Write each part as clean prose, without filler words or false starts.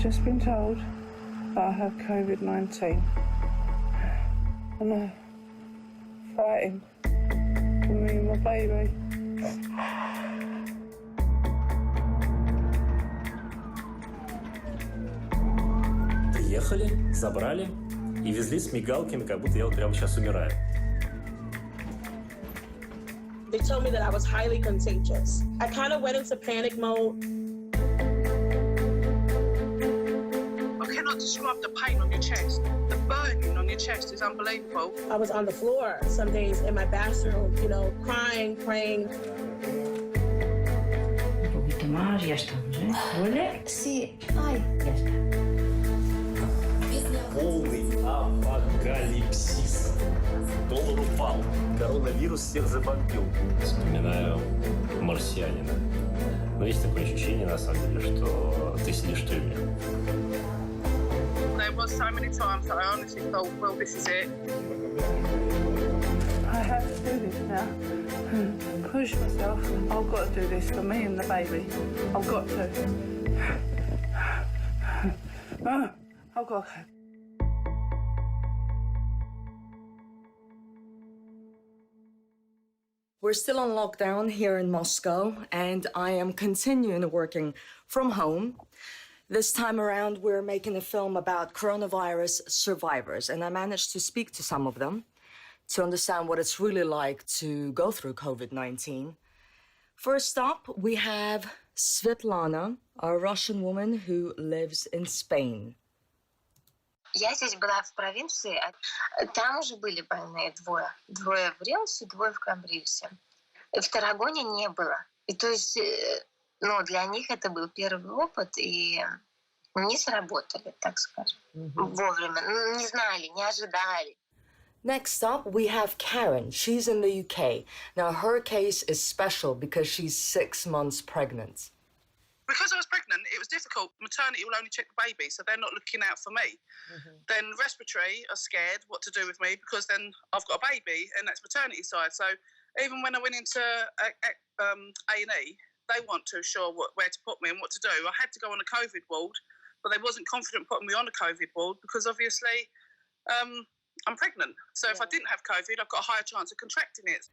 just been told that I have COVID-19. And I'm fighting for me and my baby. Приехали, забрали и везли с мигалками, как будто я вот прямо сейчас умираю. They told me that I was highly contagious. I kind of went into panic mode. I cannot describe the pain on your chest. The burning on your chest is unbelievable. I was on the floor some days in my bathroom, you know, crying, praying. Un poquito más, ya estamos, ¿eh? ¿Duele? Sí, ay, ya está. Полный апокалипсис. Доллар упал. Коронавирус всех забомбил. Вспоминаю «Марсианина». Но есть такое ощущение, на самом деле, что ты сидишь в тюрьме. There was so many times that I honestly thought, well, this is it. I have to do this now. Push myself. I've got to do this for me and the baby. I've got to. I've got to. We're still on lockdown here in Moscow, and I am continuing working from home. This time around, we're making a film about coronavirus survivors, and I managed to speak to some of them to understand what it's really like to go through COVID-19. First up, we have Svetlana, a Russian woman who lives in Spain. Я здесь была в провинции, там уже были больные двое. Двое в Рилсе, двое в Камбриусе. В Таррагоне не было. И то есть, ну, для них это был первый опыт, и не сработали, так скажем, вовремя. Не знали, не ожидали. Next up, we have Karen. She's in the UK. Now, her case is special because she's 6 months pregnant. Because I was pregnant, it was difficult. Maternity will only check the baby, so they're not looking out for me. Then respiratory are scared what to do with me because then I've got a baby and that's maternity side. So even when I went into A&E, they weren't too sure where to put me and what to do. I had to go on a COVID ward, but they wasn't confident putting me on a COVID ward because obviously I'm pregnant. So if I didn't have COVID, I've got a higher chance of contracting it.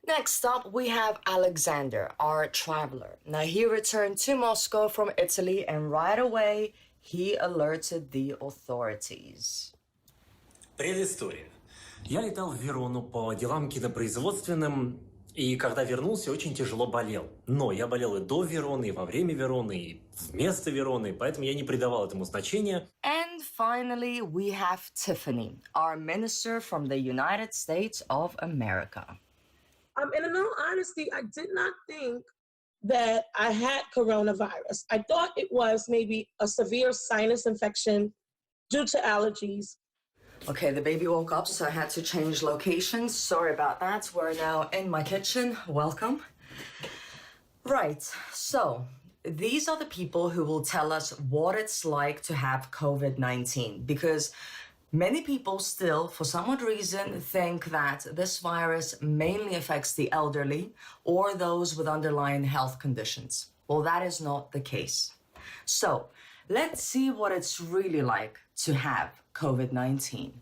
Next up, we have Alexander, our traveler. Now, he returned to Moscow from Italy, and right away, he alerted the authorities. Предыстория. Я летал в Верону по делам кинопроизводственным, и когда вернулся, очень тяжело болел. Но я болел и до Вероны, и во время Вероны, и вместо Вероны, поэтому я не придавал этому значения. And finally, we have Tiffany, our minister from the United States of America. And in all honesty, I did not think that I had coronavirus. I thought it was maybe a severe sinus infection due to allergies. Okay, the baby woke up, so I had to change locations. Sorry about that. We're now in my kitchen. Welcome. Right, so these are the people who will tell us what it's like to have COVID-19, because many people still, for some odd reason, think that this virus mainly affects the elderly or those with underlying health conditions. Well, that is not the case. So, let's see what it's really like to have COVID-19.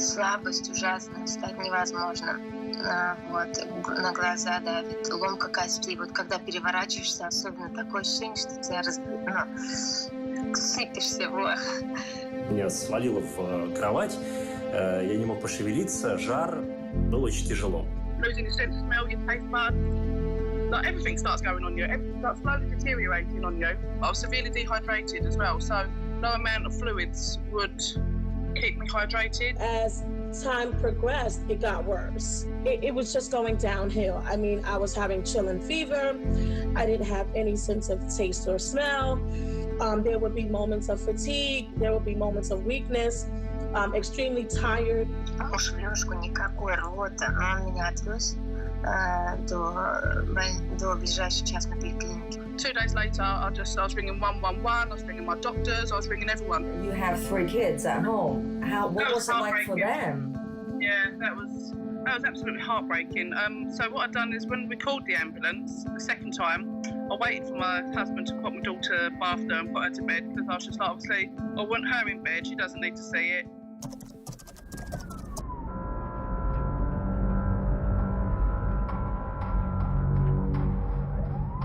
Слабость ужасная, встать невозможно. Вот, на глаза давит, ломка костей. Вот когда переворачиваешься, особенно такое ощущение, что тебя сыпешься. Меня свалило в кровать, я не мог пошевелиться, жар, было очень тяжело. Losing your sense of smell, your taste buds, like everything starts going on you. Everything starts slowly deteriorating on you. I was severely dehydrated as well, so no amount of fluids would keep me hydrated. As time progressed, it got worse. It was just going downhill. I mean, I was having chill and fever. I didn't have any sense of taste or smell. There would be moments of fatigue. There would be moments of weakness. Extremely tired. Муж в лёжку, никакой рвота. Он меня отвез до ближайшей частной поликлиники. 2 days later, I was ringing 111, I was ringing my doctors, I was ringing everyone. You have 3 kids at home. What was it like for them? Yeah, that was absolutely heartbreaking. So what I'd done is when we called the ambulance the second time, I waited for my husband to put my daughter, bath her and put her to bed because I was just like, obviously, I want her in bed. She doesn't need to see it.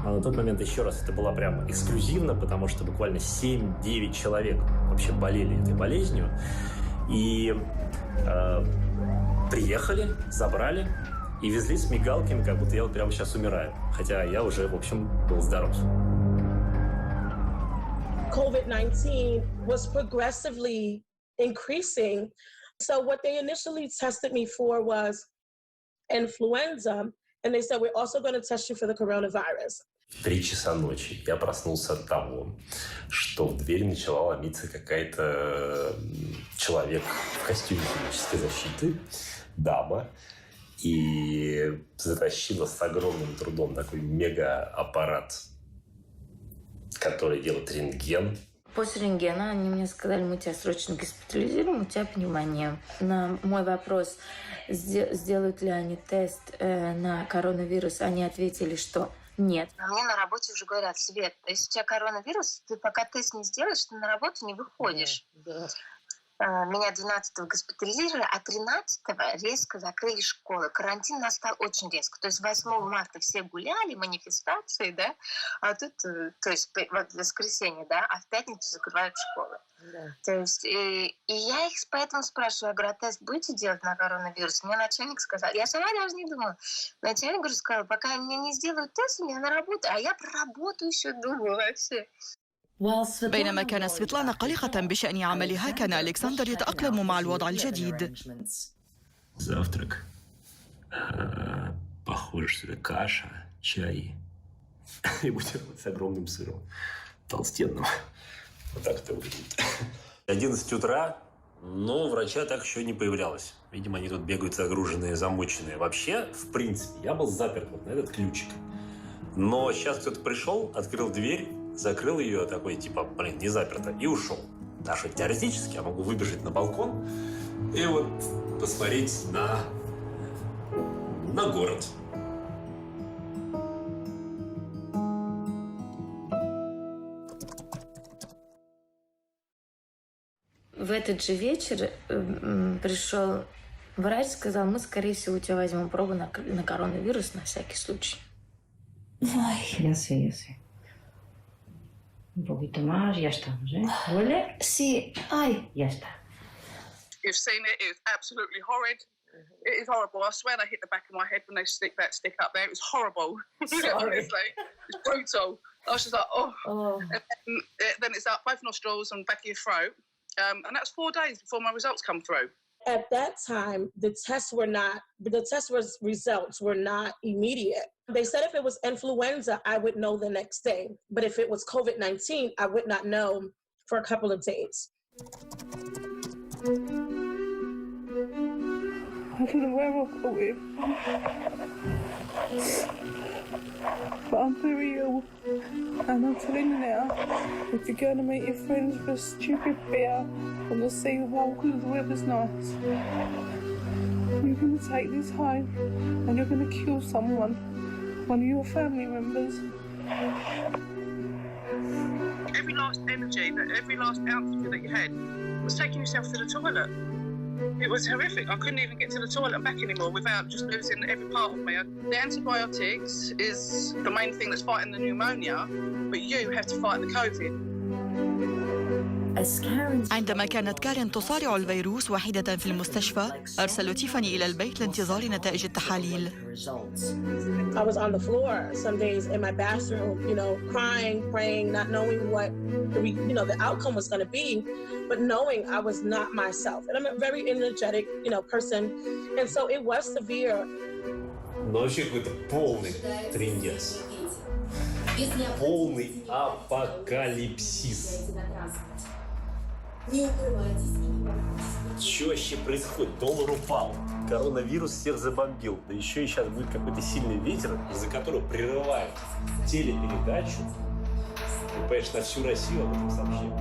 А на тот момент, еще раз, это было прям эксклюзивно, потому что буквально 7-9 человек вообще болели этой болезнью. И приехали, забрали и везли с мигалками, как будто я вот прямо сейчас умираю. Хотя я уже, в общем, был здоров. COVID-19 was progressively increasing. So what they initially tested me for was influenza. And they said, we're also going to test you for the coronavirus. В 3 часа ночи я проснулся от того, что в дверь начала ломиться какая-то человек в костюме физической защиты, дама, и затащила с огромным трудом такой мега-аппарат, который делает рентген. После рентгена они мне сказали, мы тебя срочно госпитализируем, у тебя пневмония. На мой вопрос, сделают ли они тест на коронавирус, они ответили, что нет. А мне на работе уже говорят, Свет, если у тебя коронавирус, ты пока тест не сделаешь, ты на работу не выходишь. Да. Меня 12-го госпитализировали, а 13-го резко закрыли школы. Карантин настал очень резко. То есть 8 марта все гуляли, манифестации, да, а тут, то есть в воскресенье, да, а в пятницу закрывают школы. Да. То есть, и я их поэтому спрашиваю, я говорю, а тест будете делать на коронавирус? Мне начальник сказал, я сама даже не думала. Начальник, говорю, сказал, пока мне не сделают тест, у меня на работу, а я про работу еще думаю вообще. بينما كانت سفيتلانا قلقة بشأن عملها كان ألكسندر يتأقلم مع الوضع الجديد. Завтрак. Похоже, что это каша, чай и бутерброд с огромным сыром. Толстенным. Вот так это выглядит. 11 утра, но врача так еще не появлялось. Видимо, они тут бегают загруженные, замученные. Вообще, в принципе, я был заперт вот на этот ключик. Но сейчас кто-то пришел, открыл дверь, закрыл ее такой, типа, блин, не заперто, и ушел. Так что теоретически я могу выбежать на балкон и вот посмотреть на город. В этот же вечер пришел врач, сказал, мы, скорее всего, у тебя возьмем пробу на коронавирус на всякий случай. Я sei. Un poquito más, ya estamos, ¿eh? ¿Duele? Sí. Ay, ya está. You've seen it. It was absolutely horrid. It is horrible. I swear they hit the back of my head when they stick that stick up there. It was horrible. Honestly, it's brutal. I was just like, oh. And then it's up both nostrils and back of your throat. And that's 4 days before my results come through. At that time, the test results were not immediate. They said if it was influenza, I would know the next day. But if it was COVID-19, I would not know for a couple of days. I don't know where I'll go in. But I'm very ill. And I'm telling you now, if you're going to meet your friends for a stupid beer and they'll say, well, because the weather's nice, you're going to take this home and you're going to kill someone, one of your family members. Every last energy, every last ounce of you that you had was taking yourself to the toilet. It was horrific. I couldn't even get to the toilet and back anymore without just losing every part of me. The antibiotics is the main thing that's fighting the pneumonia, but you have to fight the COVID. عندما كانت كارين تصارع الفيروس وحيدة في المستشفى، أرسلوا تيفاني إلى البيت لانتظار نتائج التحاليل. I was on the floor some days in my bathroom, crying, praying, not knowing what the outcome was going to be, but knowing I was not myself. And I'm a very energetic, person. And so it was severe. Но вообще какой-то полный трындец. Полный апокалипсис. Что вообще происходит? Доллар упал. Коронавирус всех забомбил. Да еще и сейчас будет какой-то сильный ветер, из-за которого прерывают телепередачу. И, понимаешь, на всю Россию об этом сообщили.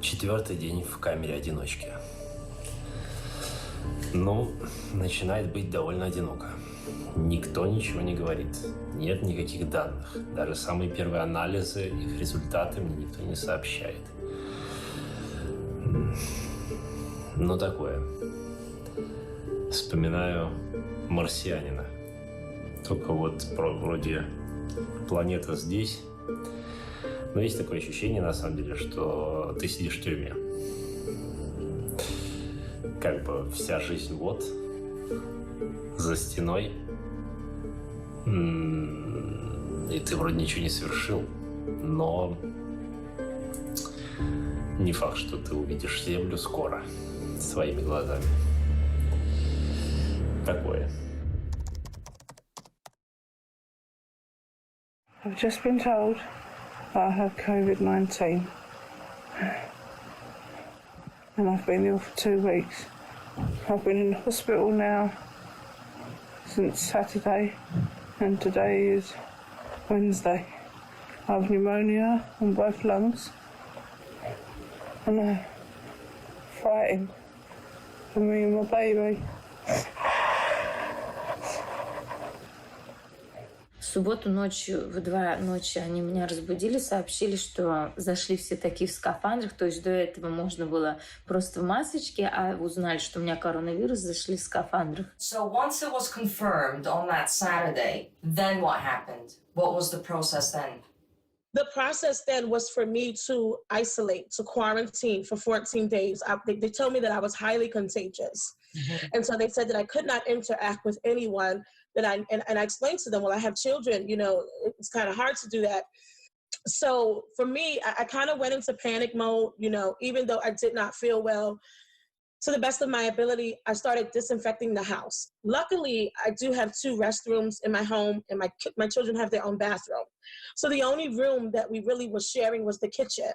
4-й день в камере одиночки. Ну, начинает быть довольно одиноко. Никто ничего не говорит. Нет никаких данных. Даже самые первые анализы, их результаты мне никто не сообщает. Ну, такое. Вспоминаю «Марсианина». Только вот вроде планета здесь. Но есть такое ощущение, на самом деле, что ты сидишь в тюрьме. Как бы вся жизнь вот, за стеной. И ты вроде ничего не совершил. Но не факт, что ты увидишь Землю скоро своими глазами. Такое. I've just been told I have COVID-19 and I've been ill for 2 weeks. I've been in hospital now since Saturday and today is Wednesday. I have pneumonia on both lungs and I'm fighting for me and my baby. В субботу ночью, в 2 ночи они меня разбудили, сообщили, что зашли все такие в скафандрах, то есть до этого можно было просто в масочке, а узнали, что у меня коронавирус, зашли в скафандрах. So once it was confirmed on that Saturday, then what happened? What was the process then? The process then was for me to isolate, to quarantine for 14 days. They told me that I was highly contagious. And so they said that I could not interact with anyone. And I explained to them, well, I have children, you know, it's kind of hard to do that. So for me, I kind of went into panic mode, you know, even though I did not feel well. To the best of my ability, I started disinfecting the house. Luckily, I do have 2 restrooms in my home, and my children have their own bathroom. So the only room that we really were sharing was the kitchen.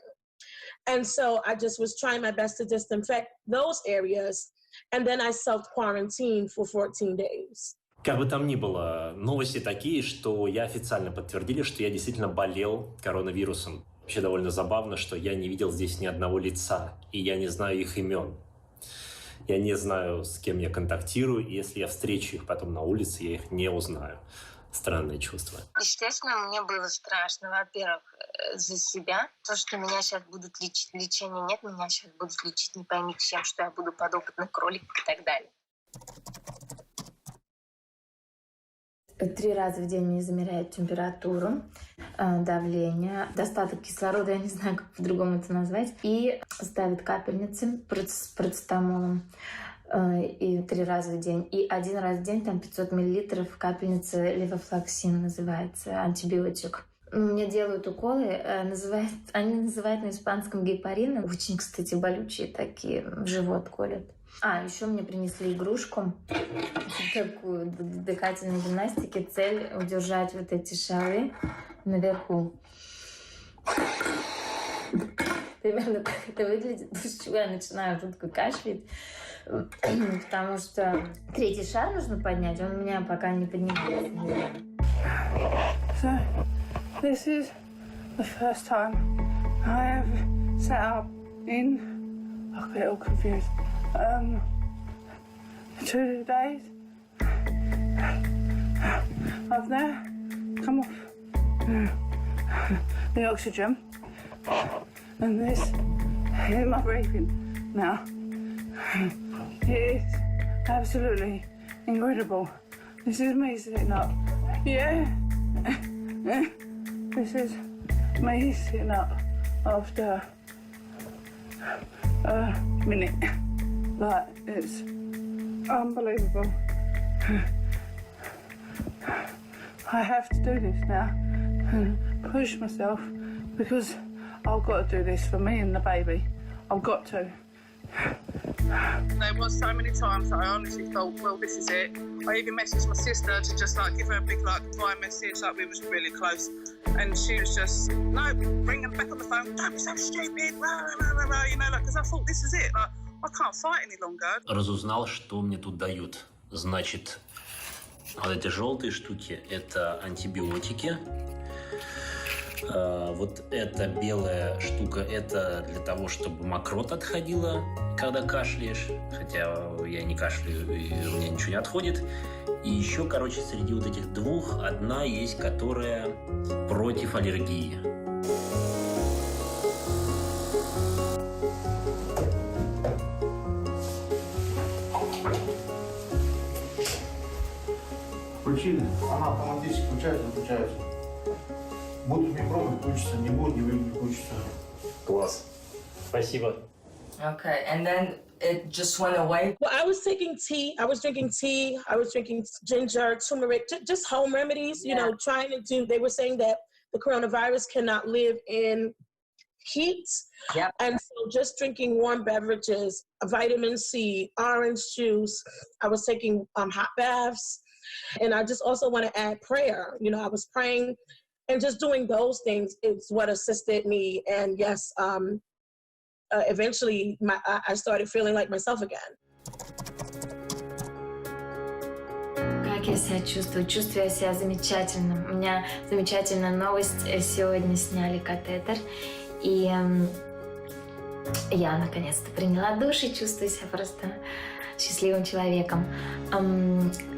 And so I just was trying my best to disinfect those areas. And then I self-quarantined for 14 days. Как бы там ни было, новости такие, что я официально подтвердили, что я действительно болел коронавирусом. Вообще довольно забавно, что я не видел здесь ни одного лица, и я не знаю их имен. Я не знаю, с кем я контактирую, и если я встречу их потом на улице, я их не узнаю. Странное чувство. Естественно, мне было страшно, во-первых, за себя. То, что меня сейчас будут лечить, лечения нет, меня сейчас будут лечить не пойми чем, что я буду подопытный кролик и так далее. 3 раза в день мне замеряют температуру, давление, достаток кислорода, я не знаю, как по-другому это назвать, и ставят капельницы с парацетамолом и 3 раза в день. И 1 раз в день, там 500 миллилитров капельницы левофлоксин называется, антибиотик. Мне делают уколы, они называют на испанском гепарином. Очень, кстати, болючие такие, в живот колят. Еще мне принесли игрушку, такую дыхательной гимнастики. Цель — удержать вот эти шары наверху. Примерно так это выглядит, после чего я начинаю жутко кашлять, потому что 3-й шар нужно поднять, он у меня пока не поднимается. So, this is the first time I have sat up in, I get all confused, 2 days. I've now come off the oxygen and this is my breathing now. It is absolutely incredible. This is me sitting up. Yeah. This is me sitting up after a minute. Like, it's unbelievable. I have to do this now and push myself because I've got to do this for me and the baby. I've got to. There was so many times that I honestly thought, well, this is it. I even messaged my sister to just like give her a big like goodbye message, like we was really close, and she was just no, bring them back on the phone. Don't be so stupid, rah, rah, rah, rah, you know, like because I thought this is it. Like I can't fight any longer. Разузнал, что мне тут дают. Значит, вот эти желтые штуки – это антибиотики. Вот эта белая штука, это для того, чтобы мокрота отходила, когда кашляешь. Хотя я не кашляю, и у меня ничего не отходит. И еще, короче, среди вот этих двух одна есть, которая против аллергии. Включили, она автоматически включается, выключается. Будут микробы, включится, не будет, не включится. Класс. Спасибо. Okay, and then it just went away? Well, I was taking tea. I was drinking tea. I was drinking ginger, turmeric, just home remedies, you know, trying to do, they were saying that the coronavirus cannot live in heat. Yep. And so just drinking warm beverages, vitamin C, orange juice. I was taking hot baths. And I just also want to add prayer. You know, I was praying and just doing those things is what assisted me. And yes, eventually I started feeling like myself again. Как я себя чувствую? Чувствую я себя замечательно. У меня замечательная новость. Сегодня сняли катетер. И я наконец-то приняла душ и чувствую себя просто счастливым человеком.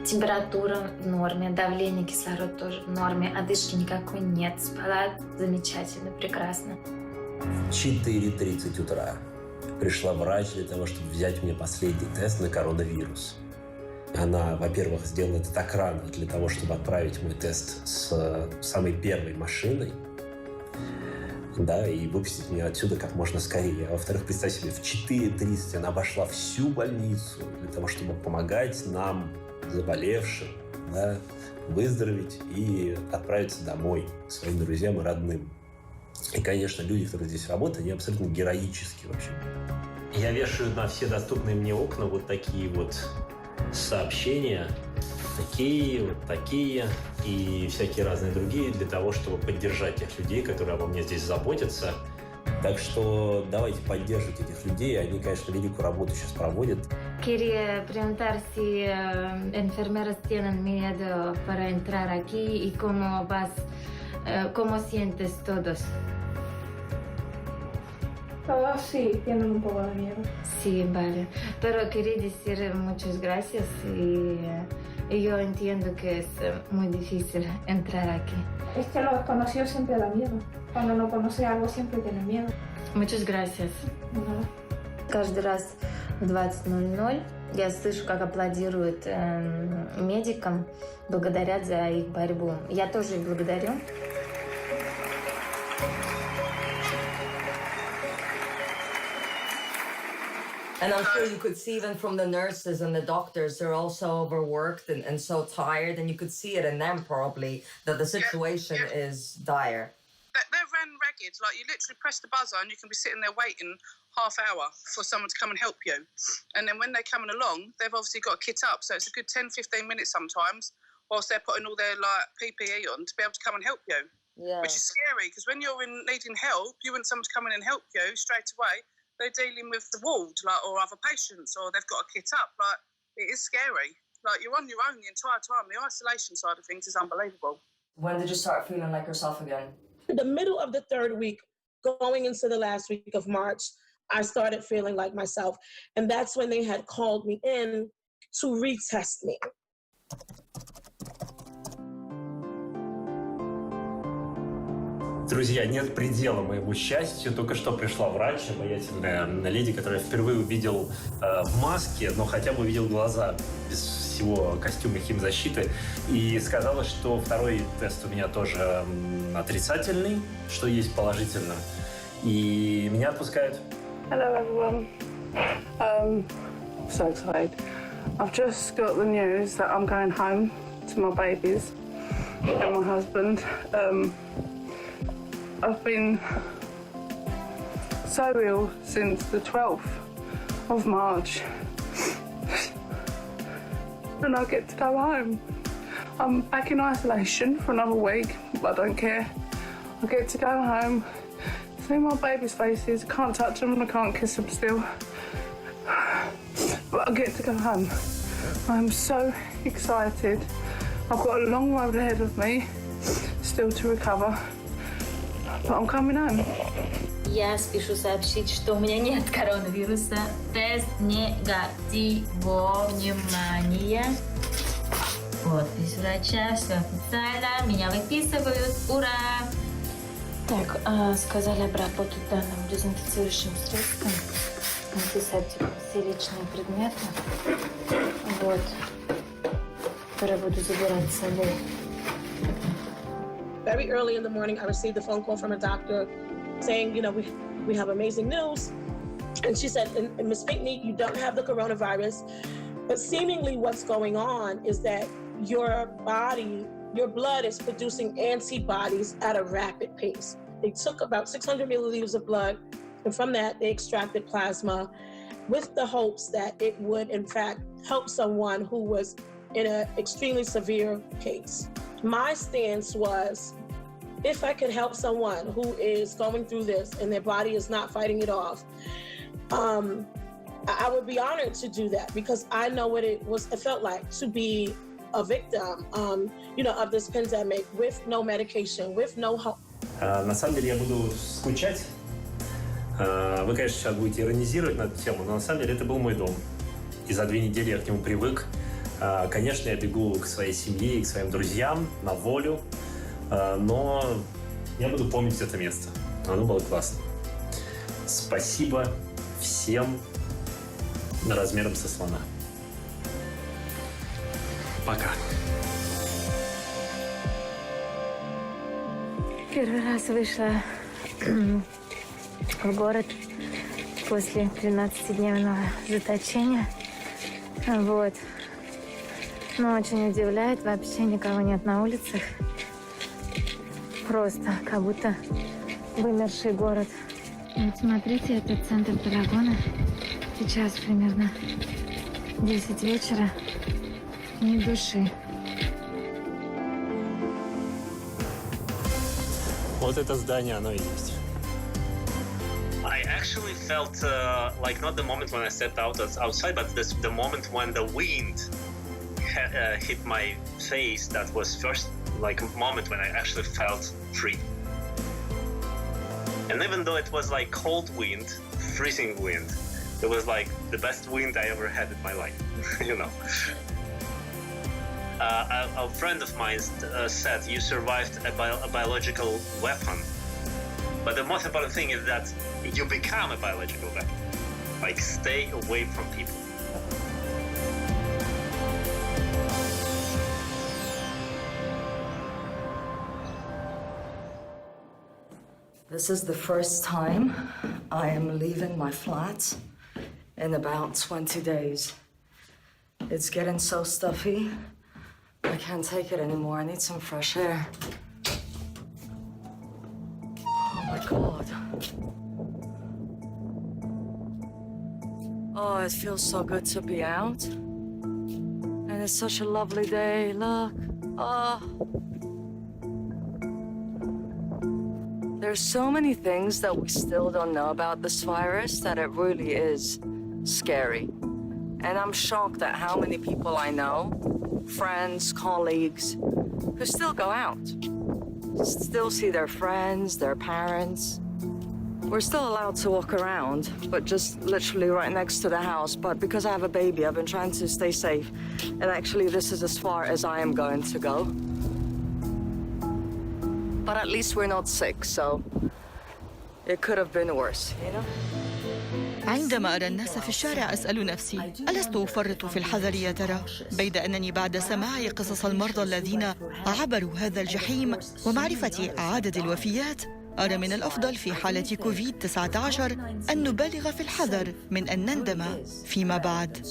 Температура в норме, давление кислорода тоже в норме, одышки никакой нет. Спала замечательно, прекрасно. В 4:30 утра пришла врач для того, чтобы взять мне последний тест на коронавирус. Она, во-первых, сделала это так рано для того, чтобы отправить мой тест с самой первой машиной, да, и выпустить меня отсюда как можно скорее. А во-вторых, представь себе, в 4:30 она обошла всю больницу для того, чтобы помогать нам, заболевшим, да, выздороветь и отправиться домой к своим друзьям и родным. И, конечно, люди, которые здесь работают, они абсолютно героические вообще. Я вешаю на все доступные мне окна вот такие вот сообщения, такие, вот такие и всякие разные другие, для того, чтобы поддержать тех людей, которые обо мне здесь заботятся. Так что давайте поддерживать этих людей. Они, конечно, великую работу сейчас проводят. Quería preguntar si enfermeras tienen miedo para entrar aquí y cómo vas, cómo sientes todos. Todos sí tienen un poco de miedo. Sí, vale. Pero quería decir muchas gracias y yo entiendo que es muy difícil entrar aquí. Es que lo desconocido siempre da miedo. Cuando no conoce algo siempre tiene miedo. Muchas gracias. Каждый раз в 20:00 я слышу, как аплодируют медикам, благодарят за их борьбу. Я тоже их благодарю. And I'm sure you could see even from the nurses and the doctors, they're also overworked and so tired, and you could see it in them probably, that the situation is dire. They're ran ragged. Like, you literally press the buzzer and you can be sitting there waiting half hour for someone to come and help you. And then when they're coming along, they've obviously got to kit up. So it's a good 10-15 minutes sometimes whilst they're putting all their like PPE on to be able to come and help you. Yeah. Which is scary, because when you're needing help, you want someone to come in and help you straight away. They're dealing with the ward, like, or other patients, or they've got to kit up. Like, it is scary. Like, you're on your own the entire time. The isolation side of things is unbelievable. When did you start feeling like yourself again? The middle of the third week, going into the last week of March, I started feeling like myself. And that's when they had called me in to retest me. Друзья, нет предела моему счастью. Только что пришла врач, обаятельная леди, которую я впервые увидел в маске, но хотя бы увидел глаза без всего костюма химзащиты. И сказала, что второй тест у меня тоже отрицательный, что есть положительно. И меня отпускают. Hello everyone. So excited. I've just got the news that I'm going home to my babies and my husband. I've been so ill since the 12th of March. And I get to go home. I'm back in isolation for another week, but I don't care. I get to go home, see my baby's faces. I can't touch them and I can't kiss them still. But I get to go home. I'm so excited. I've got a long road ahead of me, still to recover. But I'm coming home. Я спешу сообщить, что у меня нет коронавируса. Тест негатив. Внимание. Подпись врача, все официально. Меня выписывают. Ура! Так, сказали обработать данным дезинфицирующим средством. Написать все личные предметы. Вот. Которые буду забирать с собой. Very early in the morning, I received a phone call from a doctor saying, you know, we have amazing news. And she said, and Ms. Pinkney, you don't have the coronavirus. But seemingly what's going on is that your body, your blood is producing antibodies at a rapid pace. They took about 600 milliliters of blood, and from that they extracted plasma with the hopes that it would in fact help someone who was in an extremely severe case. My stance was, if I could help someone who is going through this and their body is not fighting it off, I would be honored to do that because I know what it felt like to be a victim, of this pandemic with no medication, with no hope. На самом деле я буду скучать. Вы, конечно, сейчас будете иронизировать на эту тему, но на самом деле это был мой дом. И за 2 недели я к нему привык. Конечно, я бегу к своей семье и к своим друзьям на волю, но я буду помнить это место. Оно было классно. Спасибо всем размером со слона. Пока. Первый раз вышла в город после 13-дневного заточения. Вот. Но очень удивляет, вообще никого нет на улицах. Просто как будто вымерший город. Вот смотрите, это центр Таррагоны. Сейчас примерно 10 вечера. Ни души. Вот это здание, оно и есть. I actually felt like not the moment when I stepped outside, but the moment when the wind hit my face. That was first like moment when I actually felt free. And even though it was like cold wind, freezing wind, it was like the best wind I ever had in my life, you know. A friend of mine said you survived a biological weapon. But the most important thing is that you become a biological weapon. Like, stay away from people. This is the first time I am leaving my flat in about 20 days. It's getting so stuffy. I can't take it anymore. I need some fresh air. Oh my God. Oh, it feels so good to be out. And it's such a lovely day. Look. Oh. There's so many things that we still don't know about this virus that it really is scary. And I'm shocked at how many people I know, friends, colleagues, who still go out, still see their friends, their parents. We're still allowed to walk around, but just literally right next to the house. But because I have a baby, I've been trying to stay safe. And actually, this is as far as I am going to go. But at least we're not sick, so it could have been worse, you know? عندما أرى الناس في الشارع أسأل نفسي ألست أفرط في الحذر يا ترى؟ بيد أنني بعد سماع قصص المرضى الذين عبروا هذا الجحيم ومعرفة عدد الوفيات أرى من الأفضل في حالة كوفيد-19 أن نبالغ في الحذر من أن نندم فيما بعد.